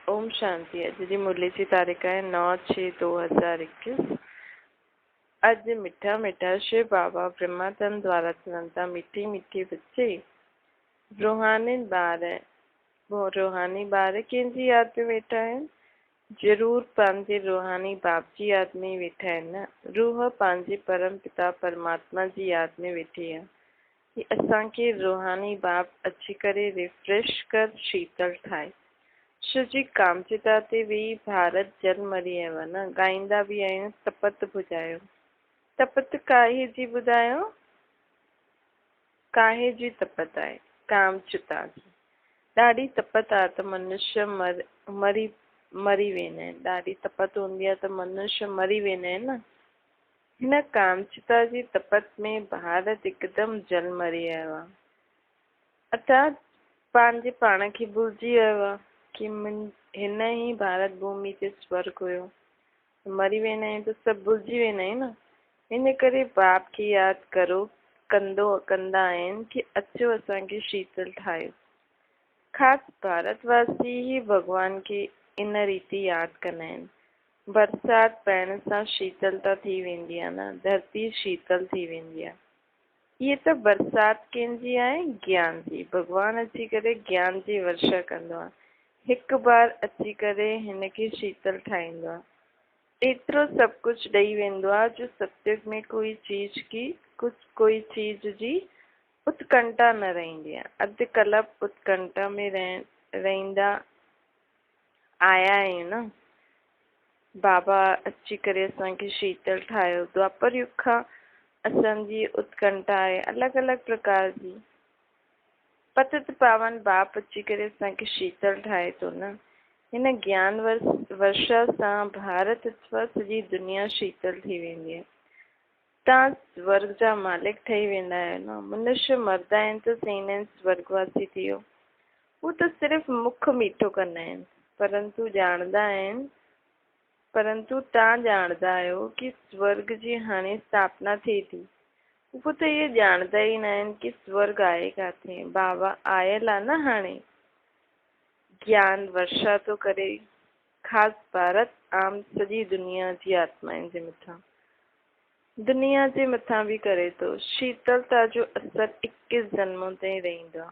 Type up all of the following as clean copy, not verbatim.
ओम शांति। अज की मुरली की तारीख है 9/6/2021। अज मिठा मिठा शिव बाबा ब्रह्मातन द्वारा चलता मिठी मिठी बच्चे रूहानी बार कंहिंजी याद में वेठा है। जरूर पंहिंजे रूहानी बाप जी याद में वेठा है न। रूह पंहिंजे परम पिता परमात्मा जी याद में वेठी है कि असांखे रूहानी बाप अची करे रिफ्रेश कर शीतल ठाए। शिव जी कामचिता ते वेही भारत जल मरी आयो न। गाईंदा भी आहियूं तपत बुझायो। तपत काहे जी ॿुधायो? काहे जी तपत आहे? कामचिता जी। ॾाढी तपत आहे त मनुष्य मरी वेंदा आहिनि। ॾाढी तपत हूंदी आहे त मनुष्य मरी वेंदा आहिनि न। हिन कामचिता जी तपत में भारत हिकदमि जल मरी आयो आहे। अर्थात पंहिंजे पाण खे भुलिजी वियो आहे कि हिन ही भारत भूमि ते स्वर्ग हुयो। मरी वेंदा आहियूं त सभु भुलिजी वेंदा आहियूं न। इन करे बाप खे यादि कंदा आहिनि कि अचो असांखे शीतल ठाहियो। ख़ासि भारतवासी ही भॻवान खे इन रीति यादि कंदा आहिनि। बरसाति पवण सां शीतलता थी वेंदी आहे न। धरती शीतल थी वेंदी आहे। ये त बरसाति कंहिंजी आहे? ज्ञान जी। भगवान अची करे ज्ञान जी वर्षा कंदो आहे। हिकु बार अची करे हिन खे शीतल ठाहींदो आहे। एतिरो सभु कुझु ॾेई वेंदो आहे जो सत्युग में कोई चीज जी उत्कंठा न रहंदी आहे। अधु कल्प उत्कंठा में रहंदा आया आहियूं न। बाबा अची करे असांखे शीतल ठाहियो। द्वापर युग खां असांजी उत्कंठा आहे अलॻि अलॻि प्रकार जी। पतित पावन बाप अची करे असांखे शीतल ठाहे थो न। हिन ज्ञान वर्षा सां भारत अथवा सॼी दुनिया शीतल थी वेंदी आहे। तव्हां स्वर्ग जा मालिक ठही वेंदा आहियो न। मनुष्य मरदा आहिनि त चईंदा आहिनि स्वर्गवासी थी वियो। हू त सिर्फ़ु मुख मीठो कंदा आहिनि परंतु तव्हां ॼाणदा आहियो कि स्वर्ग जी हाणे स्थापना थिए थी। हू त इहे ॼाणदा ई न आहिनि कि स्वर्ग आहे किथे। बाबा आयल आहे न हाणे। ज्ञान वर्षा थो करे ख़ासि भारत आम सॼी दुनिया जी आत्माउनि जे मथां। दुनिया जे मथां बि करे थो। शीतलता जो असर 21 जन्मों ताईं रहंदो आहे।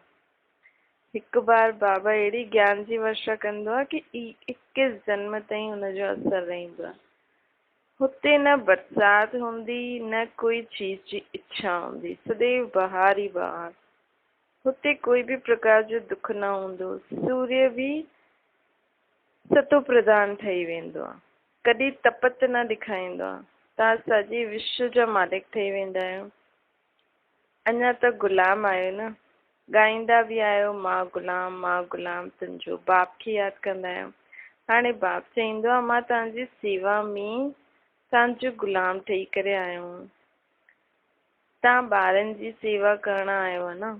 हिकु बार बाबा अहिड़ी ज्ञान जी वर्षा कंदो आहे कि 21 जन्म ताईं हुनजो असर रहंदो आहे। हुते न बरसाति हूंदी न कोई चीज जी इच्छा हूंदी। सदैव बहार ई बहार। हुते कोई भी प्रकार जो दुख न हूंदो। सूर्य भी सतो प्रधान ठही वेंदो आहे। कॾहिं तपत न ॾेखारींदो आहे। तव्हां सॼे विश्व जा मालिक ठही वेंदा आहियो। अञा त गुलाम आहियो न। ॻाईंदा बि आहियो मां गुलाम तुंहिंजो। बाप खे यादि कंदा आहियो। हाणे बाप चईंदो आहे मां तव्हांजी सेवा में तव्हांजो गुलाम ठही करे आयो हूं। तव्हां ॿारनि जी सेवा करण आयो आहे न।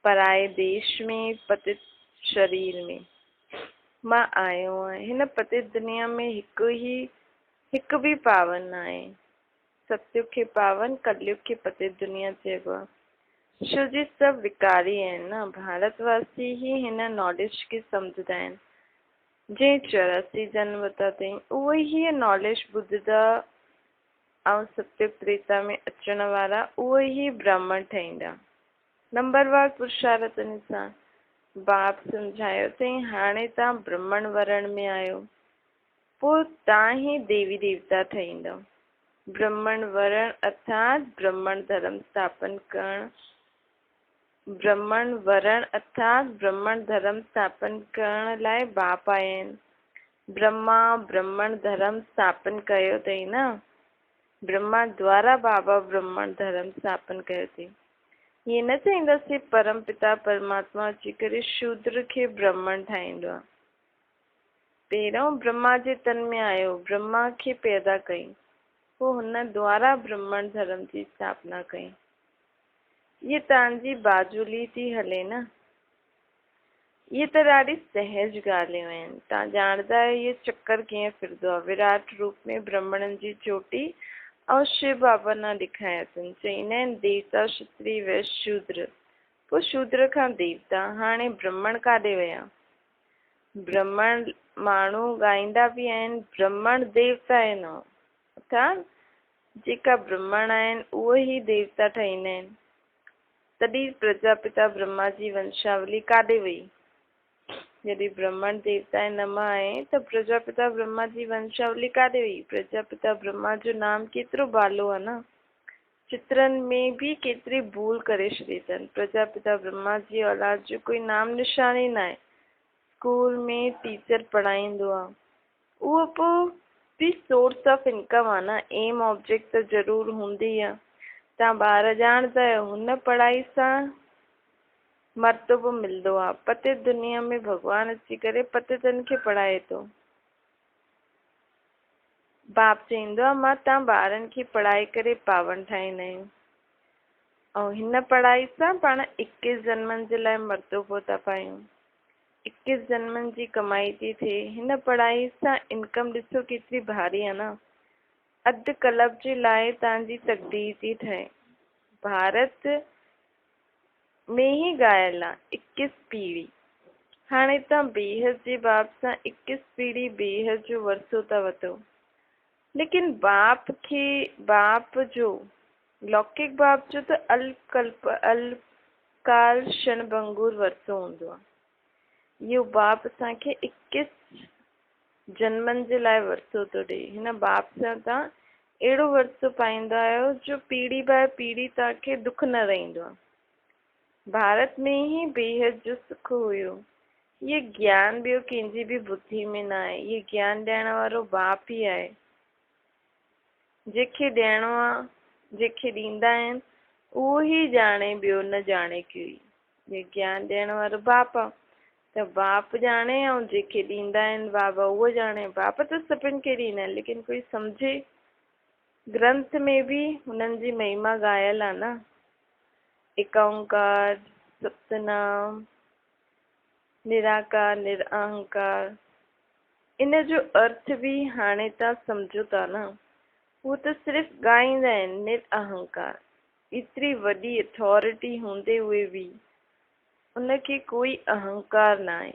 पराए देश में पतित शरीर में मां आयो आहियां। हिन पतित दुनिया में हिकु भी पावन न आहे। सतयुग खे पावन कलयुग खे पतित दुनिया चइबो आहे। शिव जी सभु विकारी आहिनि न। भारतवासी ही हिन नॉलेज खे सम्झंदा आहिनि। जंहिं 84 जन्म वरिता अथई उहे ही नॉलेज ॿुधंदा ऐं सतयुग त्रेता में अचण वारा उहे ही ब्राह्मण ठहींदा। नंबरवार पुरुषार्थ अनुसार बाप सम्झायो अथई हाणे तव्हां ब्राह्मण वरण में आहियो। पोइ तव्हां ही देवी देवता ठहींदव। ब्राह्मण वरण अर्थात ब्राह्मण धर्म स्थापन करण लाइ बाप आया आहिनि। ब्रह्मा ब्राह्मण धर्म स्थापन कयो अथई न। ब्रह्मा द्वारा बाबा ब्राह्मण धर्म स्थापन कयो अथई। हीअं न चईंदासीं परम पिता परमात्मा अची करे शूद्र खे ब्राह्मण ठाहींदो आहे। पहिरियों ब्रह्मा जे तन में आयो। ब्रह्मा खे पैदा कई। पोइ हुन द्वारा ब्राह्मण धर्म जी स्थापना कई। ये तव्हांजी बाजुली थी हले न। ये त ॾाढी सहज ॻाल्हियूं आहिनि। तव्हां ॼाणदा आहियो ये चक्कर कीअं फिरंदो आहे। विराट रूप में ब्राह्मणनि जी चोटी ऐं शिव बाबा न ॾेखारिया अथनि। चईंदा आहिनि देवता क्षत्रिय वैश्य शूद्र। पोइ शूद्र खां देवता। हाणे ब्राह्मण काॾे विया? ब्रह्मांड माण्हू ॻाईंदा बि आहिनि ब्रह्मण देवता आहिनि अर्थात जेका ब्रह्मण आहिनि उहे ई देवता ठहींदा आहिनि। तॾहिं प्रजापिता ब्रह्मा जी वंशावली काॾे वई? यदि ब्रह्मण देवता न मां आहे त प्रजापिता ब्रह्मा जी वंशावली काॾे वई? प्रजापिता ब्रह्मा जो नाम केतिरो बालो आहे न। चित्रनि में भी केतिरी भूल करे छॾी अथनि। प्रजापिता ब्रह्मा जी औलाद जो कोई नाम निशान ई न आहे। स्कूल में टीचर पढ़ाईंदो आहे उहो पोइ बि सोर्स ऑफ इनकम आहे न। एम ऑब्जेक्ट त ज़रूरु हूंदी आहे। तव्हां ॿार ॼाणंदा आहियो हुन पढ़ाई सां मर्तबो मिलंदो आहे। पते दुनिया में भॻवानु अची करे पतितनि खे पढ़ाए थो। बाप चईंदो आहे मां तव्हां ॿारनि खे पढ़ाए करे पावन ठाहींदा आहियूं ऐं हिन पढ़ाई सां पाण 21 जन्मनि जे लाइ मर्तबो था पायूं। 21 जन्मनि जी कमाई थी थिए। हिन पढ़ाई सां इनकम ॾिसो केतिरी भारी आहे न। अधु कलब जे लाइ तव्हांजी तकदीर थी ठहे। भारत में ही ॻायल आहे 21 पीढ़ी। हाणे तव्हां बेहद जे बाप सां 21 पीढ़ी बेहद जो वरसो था वठो। लेकिन बाप जो लौकिक बाप जो त अलकाल क्षण भंगुर वरसो हूंदो आहे। इहो बाप असांखे 21 जन्मनि जे लाइ वरसो थो ॾे। हिन बाप सां तव्हां अहिड़ो वरसो पाईंदा आहियो जो पीढ़ी बाय पीढ़ी तव्हांखे दुख न रहंदो आहे। भारत में ही बेहद जो सुख हुयो। ये ज्ञान ॿियो कंहिंजी बि बुद्धि में न आहे। ये ज्ञान ॾियण वारो बाप ई आहे। जंहिंखे ॾियणो आहे जंहिंखे ॾींदा आहिनि उहो ई ॼाणे ॿियो न ॼाणे कोई। ये ज्ञान ॾियण वारो बाप आहे त बाप ॼाणे ऐं जेके ॾींदा आहिनि बाबा उहो ॼाणे। बाप त सभिनि खे ॾींदा आहिनि लेकिन कोई सम्झे। ग्रंथ में बि हुननि जी महिमा ॻायल आहे न। एक ओंकार सतनाम निराकार निरअहंकार। इन जो अर्थ बि हाणे तव्हां सम्झो था न। उहो त सिर्फ़ु ॻाईंदा आहिनि निरअहंकार। एतिरी वॾी अथॉरिटी हूंदे हुए बि उनखे कोई अहंकार न आहे।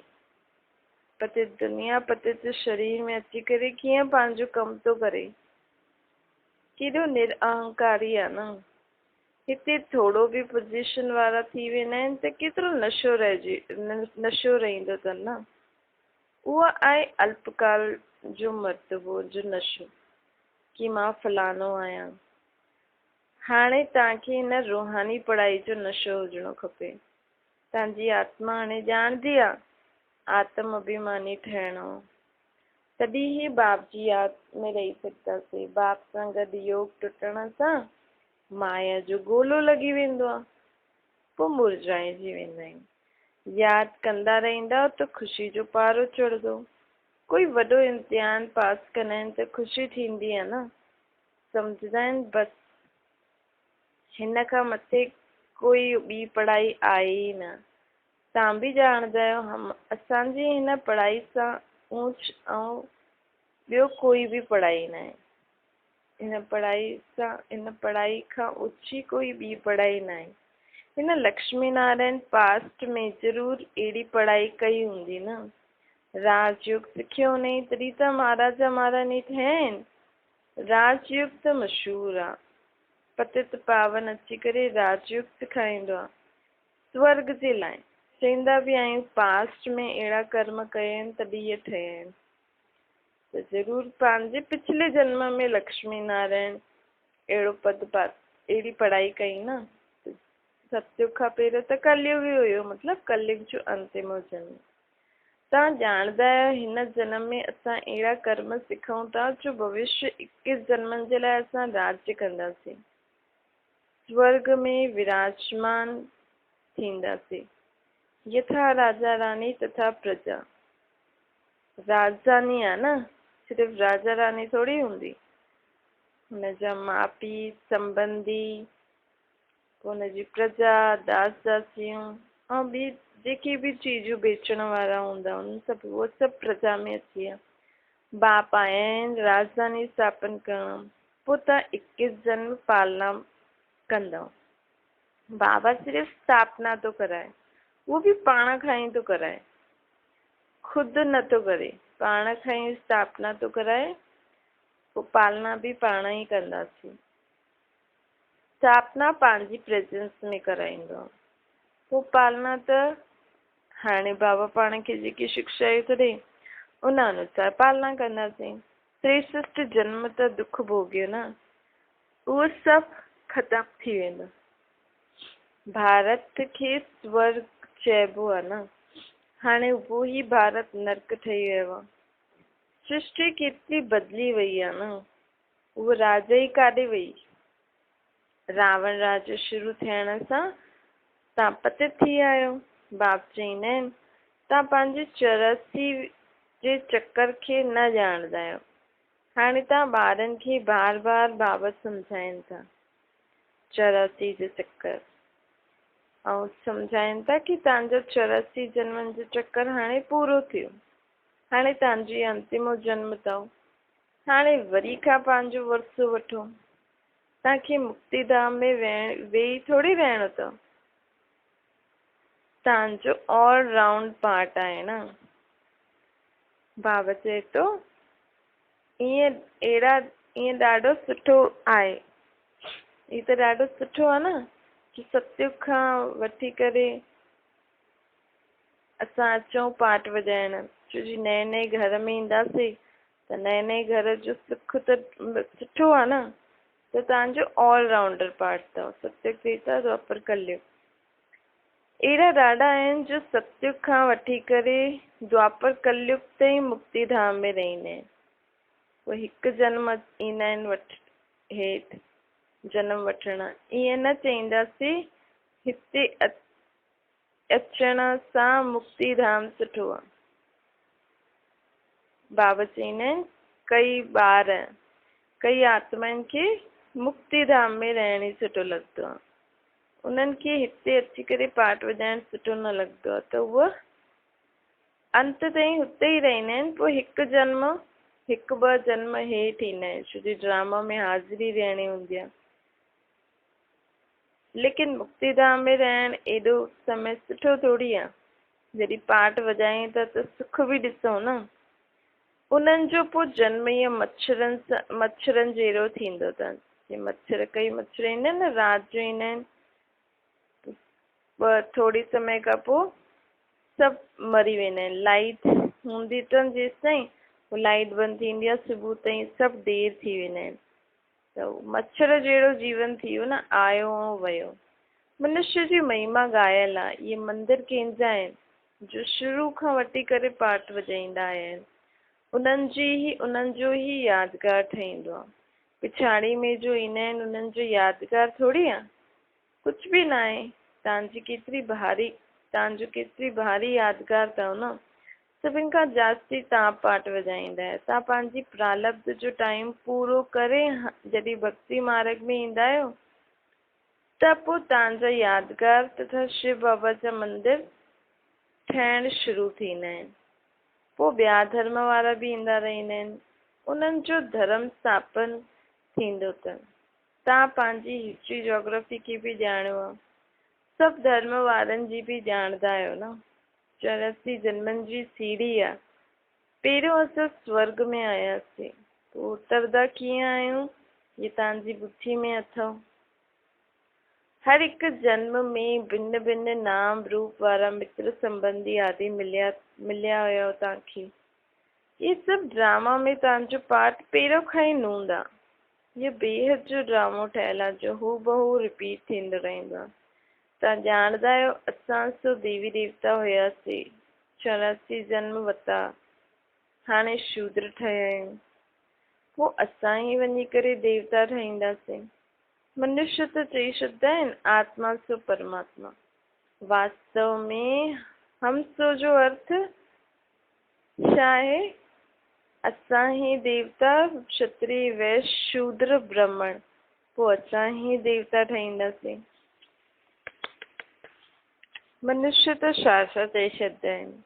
पतित दुनिया पतित शरीर में अची करे कीअं पंहिंजो कमु थो करे। केॾो निरअहंकारी आहे न। हिते थोरो बि पोजीशन वारा थी वेंदा आहिनि त केतिरो नशो रहंदो अथनि न। उहो आहे अल्पकाल जो मर्तबो जो नशो कि मां फलानो आहियां। हाणे तव्हांखे हिन रूहानी पढ़ाई जो नशो हुजणो खपे। तव्हांजी आत्मा हाणे ॼाणदी आहे आत्म अभिमानी ठहिणो। तॾहिं ई बाप जी याद में रही सघंदासीं। बाप सां गॾु योग टुटण सां माया जो गोलो लॻी वेंदो आहे। पोइ मुरझाइजी वेंदा आहिनि। यादि कंदा रहंदा त ख़ुशी जो पारो चढ़ंदो। कोई वॾो इम्तिहान पास कंदा आहिनि त ख़ुशी थींदी आहे न। सम्झंदा आहिनि बसि हिन खां मथे कोई ॿी पढ़ाई आहे ई न। तव्हां बि ॼाणंदा आहियो असांजी हिन पढ़ाई सां ऊच ऐं ॿियो कोई बि पढ़ाई न आहे। हिन पढ़ाई खां ऊची कोई ॿी पढ़ाई न आहे। हिन लक्ष्मी नारायण पास्ट में ज़रूरु अहिड़ी पढ़ाई कई हूंदी न। राजयोग सिखियो नहीं तॾहिं त महाराजा महारानी ठहिया आहिनि। राजयोग त मशहूरु आहे। पतित पावन अची करे राजयोग सेखारींदो आहे स्वर्ग जे लाइ। चईंदा बि आहियूं पास्ट में अहिड़ा कर्म कया आहिनि तॾहिं इहे ठहिया आहिनि। त ज़रूरु पंहिंजे पिछले जन्म में लक्ष्मी नारायण अहिड़ो अहिड़ी पढ़ाई कई न। सतयुग खां पहिरियों त कलयुग ई हुयो। मतिलबु कलयुग जो अंतिम जन्म। तव्हां ॼाणंदा आहियो हिन जन्म में असां अहिड़ा कर्म सिखूं था जो भविष्य 21 जन्मनि जे लाइ असां राज्य कंदासीं। स्वर्ग में विराजमान थींदासीं। यथा राजा रानी तथा प्रजा। राजधानी आहे न सिर्फ़ु राजा रानी थोड़ी हूंदी। हुनजा माउ पीउ संबंधी हुनजी प्रजा दास दासियूं ऐं ॿी जेकी बि चीजूं बेचण वारा हूंदा उन सभु उहो सभु प्रजा में अची विया। बाप आया आहिनि राजधानी स्थापन करणु। पोइ तव्हां 21 जन्म पालना कंदव। बाबा सिर्फ़ु स्थापना थो कराए उहो बि पाण खां ई थो कराए। खुदि नथो करे, पाण खां ई स्थापना थो कराए, पोइ पालना बि पाण ई कंदासीं। स्थापना पंहिंजी प्रेजेंस में कराईंदो, पोइ पालना त हाणे बाबा पाण खे जेकी शिक्षायूं थो ॾे उन अनुसार पालना कंदासीं। श्रेष्ठ जन्म त दुख भोगियो न, उहो सभु ख़तम थी वेंदो। भारत खे स्वर्ग चइबो आहे न, हाणे उहो ई भारत नर्क ठही वियो आहे। सृष्टि केतिरी बदिली वई आहे न, उहो राजा ई काॾे वई। रावण राज शुरू थियण सां तव्हां पतित थी आहियो। बाप चईंदा आहिनि तव्हां पंहिंजे 84 जे चक्कर खे न ॼाणंदा आहियो। हाणे तव्हां ॿारनि खे बार बार बाबा सम्झाइनि था 84 जो चक्कर, ऐं सम्झाइनि था कि तव्हांजो 84 जन्मनि जो चक्कर हाणे पूरो थियो, हाणे तव्हांजी अंतिमो जन्म अथव, हाणे वरी खां पंहिंजो वरसो वठो। तव्हांखे मुक्तिधाम में वेही थोड़ी रहणो अथव, तव्हांजो ऑल राउंड पार्ट आहे न। बाबा चए थो ईअं ॾाढो सुठो आहे, हीअ त ॾाढो सुठो आहे न कि सतयुग खां वठी करे असां अचूं पार्ट वॼाइण, छो जी नए नए घर में ईंदासीं त नए नए घर जो सुख त सुठो आहे न। त तव्हांजो ऑल राउंडर पार्ट अथव, सतयुग त्रेता द्वापर कलयुग। अहिड़ा ॾाढा आहिनि जो सतयुग खां वठी करे द्वापर कलयुग ताईं मुक्तिधाम में रहंदा आहिनि। पोइ हिकु जन्म ईंदा आहिनि हेठि जनम वठण। ईअं न चईंदासीं हिते अचण सां मुक्तिधाम सुठो आहे। बाबा चईंदा आहिनि कई आत्माउनि खे मुक्तिधाम में रहण ई सुठो लॻंदो आहे, उन्हनि खे हिते अची करे पाठ वॼाइण सुठो न लॻंदो आहे, त उहे अंत ताईं हुते ई रहंदा आहिनि। पोइ हिकु ॿ जन्म हेठि ईंदा आहिनि, छो जो ड्रामा में हाज़िरी ॾियणी हूंदी आहे। लेकिन मुक्तिधाम में रहण एॾो समय सुठो थोड़ी आहे, जॾहिं पाठ वॼायूं था त सुख बि ॾिसूं न। उन्हनि जो पोइ जन्म ईअं मच्छरनि जहिड़ो थींदो अथनि। कई मच्छर ईंदा आहिनि न, राति जो ईंदा आहिनि, थोड़ी समय खां पोइ सभु मरी वेंदा आहिनि। लाइट हूंदी अथनि जेसि ताईं, पोइ लाइट बंदि थींदी आहे, सुबुह ताईं सभु देर थी वेंदा आहिनि। त मच्छर जहिड़ो जीवन थी वियो न, आयो ऐं वियो। मनुष्य जी महिमा ॻायल आहे। इहे मंदिर कंहिंजा आहिनि जो शुरू खां वठी करे पाठ वॼाईंदा आया आहिनि, उन्हनि जो ई यादगार ठहींदो आहे। पिछाड़ी में जो ईंदा आहिनि उन्हनि जो यादगार थोड़ी आहे, कुझु बि न आहे। तव्हांजो केतिरी भारी यादगार अथव न। सभिनि खां जास्ती तव्हां पाठ वॼाईंदा आहियो। तव्हां पंहिंजी प्रारब्ध जो टाइम पूरो करे जॾहिं भक्ति मार्ग में ईंदा आहियो त पोइ तव्हांजा यादगार तथा शिव बाबा जा मंदिर ठहिण शुरू थींदा आहिनि। पोइ ॿिया धर्म वारा बि ईंदा रहंदा आहिनि, उन्हनि जो धर्म स्थापन थींदो अथनि। तव्हां पंहिंजी हिस्ट्री जोग्राफी खे बि ॼाणियो आहे, सभु धर्म वारनि जी बि ॼाणंदा आहियो न। 84 जन्मनि जी सीढ़ी आहे। पहिरियों असां स्वर्ग में आयासीं, पोइ उतरंदा कीअं आहियूं इहे तव्हांजी बुद्धि में अथव। हर हिकु जन्म में भिन्न भिन्न नाम रूप वारा मित्र संबंधी आदि मिलिया हुया तव्हांखे। इहे सभु ड्रामा में तव्हांजो पाठ पहिरियों खां ई नूंद आहे। इहो बेहद जो ड्रामो ठहियलु आहे जो हू बहु रिपीट थींदो रहंदो आहे। तव्हां ॼाणंदा आहियो असां सो देवी देवता हुयासीं, 84 जन्म वरिता, हाणे शूद्र ठहिया आहियूं, पोइ असां ई वञी करे देवता ठहींदासीं। मनुष्य त चई छॾंदा आहिनि आत्मा सो परमात्मा। वास्तव में हम सो जो अर्थ छा आहे? असां ई देवता, क्षत्रिय, वैश्य, शूद्र, ब्राह्मण, पोइ असां ई देवता ठहींदासीं। मनुष्य त छा चई छॾंदा आहिनि।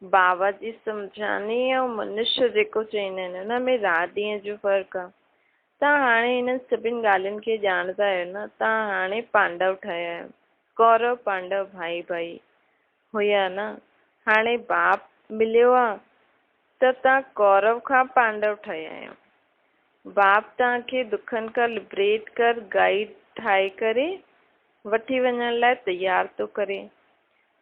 बाबा जी सम्झानी ऐं मनुष्य जेको चईंदा आहिनि हुन में राति ॾींहं जो फ़र्क़ु आहे। तव्हां हाणे हिननि सभिनि ॻाल्हियुनि खे ॼाणंदा आहियो न। तव्हां हाणे पांडव ठहिया आहियो। कौरव पांडव भाई हुया न। हाणे बाप मिलियो आहे त तव्हां कौरव खां पांडव ठहिया आहियो। बाप तव्हांखे दुखनि खां लिबरेट कर गाइड ठाहे करे वठी वञण लाइ तयार थो करे।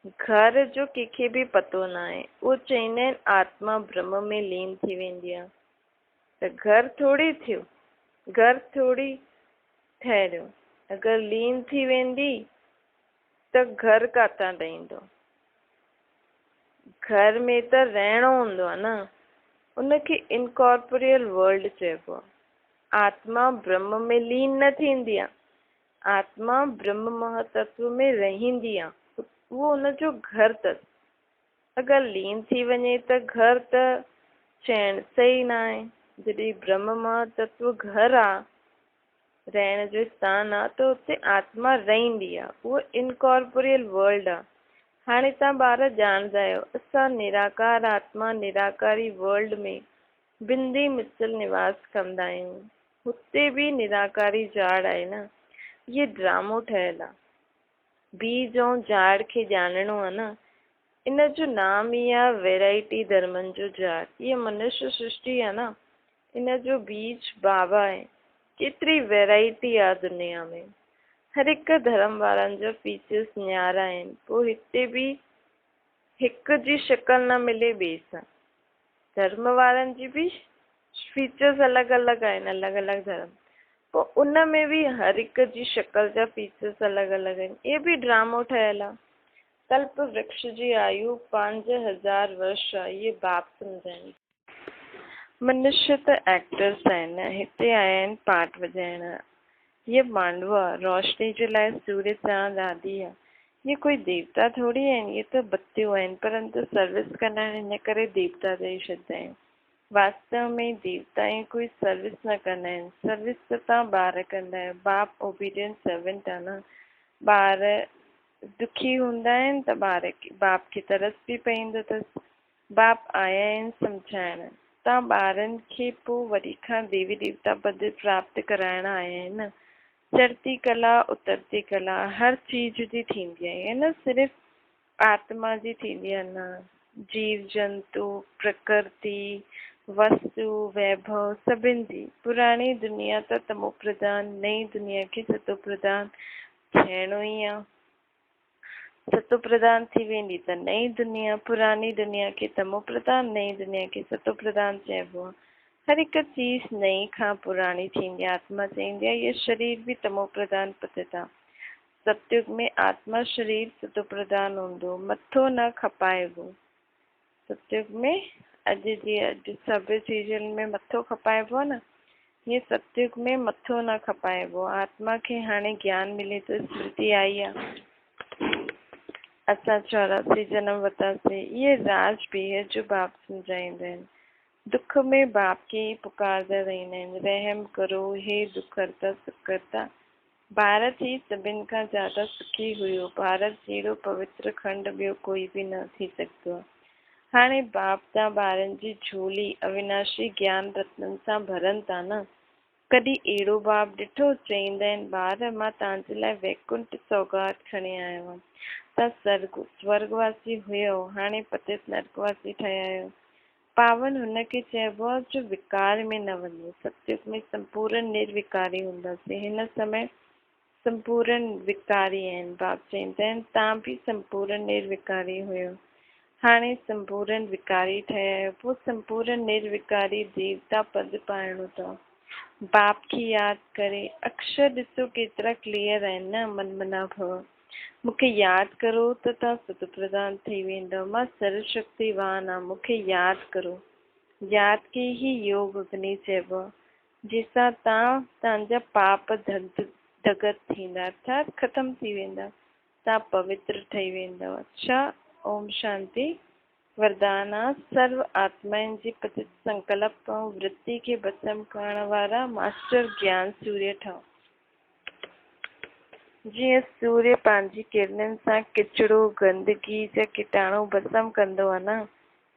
घर जो कंहिंखे बि पतो न आहे। उहो चवंदा आहिनि आत्मा ब्रह्म में लीन थी वेंदी आहे। त घर थोड़ी थियो, घर थोड़ी ठहरियो। अगरि लीन थी वेंदी त घर काथां ठहींदो। घर में त रहणो हूंदो आहे न, उनखे इनकॉर्पोरियल वर्ल्ड चइबो आहे। आत्मा ब्रह्म में लीन न थींदी आहे, आत्मा ब्रह्म महातत्व में रहंदी आहे। उहो उनजो घर अथसि। अगरि लीन थी वञे त घर त चइण सही न आहे। जॾहिं ब्रह्म महातत्व घर आहे, रहण जो स्थान आहे, त उते आत्मा रहंदी आहे। उहो इनकॉर्पोरियल वर्ल्ड आहे। हाणे तव्हां ॿार ॼाणदा आहियो असां निराकार आत्मा निराकारी वर्ल्ड में बिंदी मिसल निवास कंदा आहियूं। हुते बि निराकारी जाड़ आहे न। इहे ड्रामो ठहियलु आहे। बीज ऐं झाड़ खे ॼाणणो आहे न। इन जो नाम ई आहे वैराइटी धर्मनि जो झाड़। इहा मनुष्य सृष्टि आहे न, इन जो बीज बाबा आहे। केतिरी वैराइटी आहे दुनिया में। हर हिकु धर्म वारनि जा फीचर्स न्यारा आहिनि। पोइ हिते बि हिक जी शिकल न मिले ॿिए सां। धर्म वारनि जी बि फीचर्स अलॻि अलॻि आहिनि, अलॻि अलॻि धर्म। पोइ उन में बि हर हिक जी शिकल जा फीचर्स अलॻि अलॻि आहिनि। इहे बि ड्रामो ठहियलु आहे। कल्प वृक्ष जी आयु 5000 वर्ष आहे। इहे बाप सम्झाइनि। मनुष्य त एक्टर्स आहिनि, हिते आया आहिनि पार्ट वॼाइण। ये मांडवा रोशनी जे लाइ सूर्य चांद आदि आहे। ये कोई देवता थोड़ी आहिनि, ये त बत्तियूं आहिनि, परंतु सर्विस कंदा आहिनि, हिन करे देवता चई छॾंदा आहिनि। वास्तव में देवता कोई सर्विस न कंदा आहिनि। सर्विस त तव्हां ॿार कंदा आहियो। बाप ओबीडियंट सर्वेंट आहे न। ॿार दुखी हूंदा आहिनि त बाप खे तरस बि पवंदो अथसि। बाप आया आहिनि सम्झाइण। तव्हां ॿारनि खे पोइ वरी खां देवी देवता पद प्राप्त कराइण आया आहिनि न। चढ़ती कला उतरती कला हर चीज जी थींदी आहे न, सिर्फ़ु आत्मा जी थींदी आहे न। जीव जंतु प्रकृति वस्तु वैभव सभिनि जी। पुराणी दुनिया त तमो प्रधान, नई दुनिया खे सतो प्रधान थियणो ई आहे। सतो प्रधान थी वेंदी त नई दुनिया। पुरानी दुनिया खे तमो प्रधान, नई दुनिया खे सतो प्रधान चइबो आहे। हर हिकु चीज नई खां पुराणी थींदी आहे। आत्मा चईंदी आहे ये शरीर बि तमो प्रधान पतित आहे। सतयुग में आत्मा शरीर सतो प्रधान हूंदो, मथो न खपाइबो। सतयुग में अॼु सभु चीजनि में मथो खपाइबो आहे न, ये सतयुग में मथो न खपाइबो। आत्मा खे हाणे ज्ञान मिले थो, स्मृति आई आहे। असां 84 जनम वरितासीं। इहे राज बेहद जो बाप सम्झाईंदा आहिनि। दुख में बाप खे ई पुकारदा रहंदा आहिनि, रहम करो हे दुख हरता सुख हरता। भारत ही सभिनि खां ज्यादा सुखी हुयो। भारत जहिड़ो पवित्र खंड ॿियो कोई बि न थी सघंदो आहे। हाणे बाप तव्हां ॿारनि जी झोली अविनाशी ज्ञान रत्ननि सां भरनि था न। कॾहिं अहिड़ो बाप ॾिठो? चईंदा आहिनि ॿार मां तव्हांजे लाइ वैकुंठ सौगात खणी आयो आहियां। तव्हां स्वर्गवासी हुयो, हाणे पतित नरकवासी ठहिया आहियो। पावन हुनखे चइबो आहे जो विकार में न वञे। सतयुग में संपूर्ण निर्विकारी हूंदासीं। हिन समय संपूर्ण विकारी आहिनि। बाप चईंदा आहिनि तव्हां बि संपूर्ण निर्विकारी हुयो, हाणे संपूर्ण विकारी ठहिया आहियो। पोइ संपूर्ण निर्विकारी देवता पद पाइणो अथव। बाप खे यादि करे। अक्षर ॾिसो केतिरा क्लियर आहिनि न। मन मना भव। मूंखे यादि करो त तव्हां सत प्रधान थी वेंदव। मां सर्वशक्तिवान आहियां, मूंखे यादि करो। यादि खे ई योग अग्नि चइबो आहे, जंहिंसां तव्हांजा पाप धगत थींदा, अर्थात ख़तम थी वेंदा। तव्हां पवित्र ठही वेंदव। अच्छा, ओम शांति। वरदान आहे सर्व आत्माउनि जी पतित संकल्प ऐं वृत्ति खे भस्म करण वारा मास्टर ज्ञान सूर्य ठहो। जीअं सूर्य पंहिंजी किरणनि सां किचिरो गंदगी जा कीटाणु भस्म कंदो आहे न,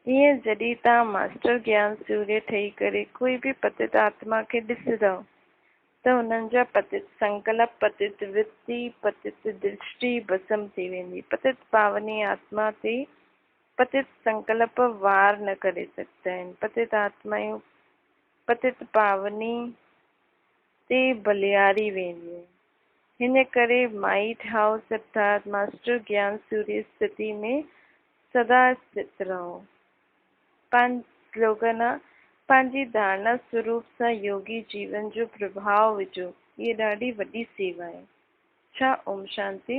ईअं जॾहिं तव्हां मास्टर ज्ञान सूर्य ठही करे कोई बि पतित आत्मा खे ॾिसंदव त हुननि जा पतित संकल्प पतित वृत्ति पतित दृष्टि भस्म थी वेंदी। पतित पावनी आत्मा ते पतित संकल्प वार न करे सघंदा आहिनि। पतित आत्मायूं पतित पावनी ते बलियारी वेंदियूं आहिनि। हिन करे माइट हाउस अर्थात मास्टर ज्ञान सूर्य स्थिति में सदा स्थित रहो। 5 स्लोगन पंहिंजी धारणा स्वरूप सां योगी जीवन जो प्रभाव विझो। ये ॾाढी वॾी सेवा आहे। छा ओम शांति।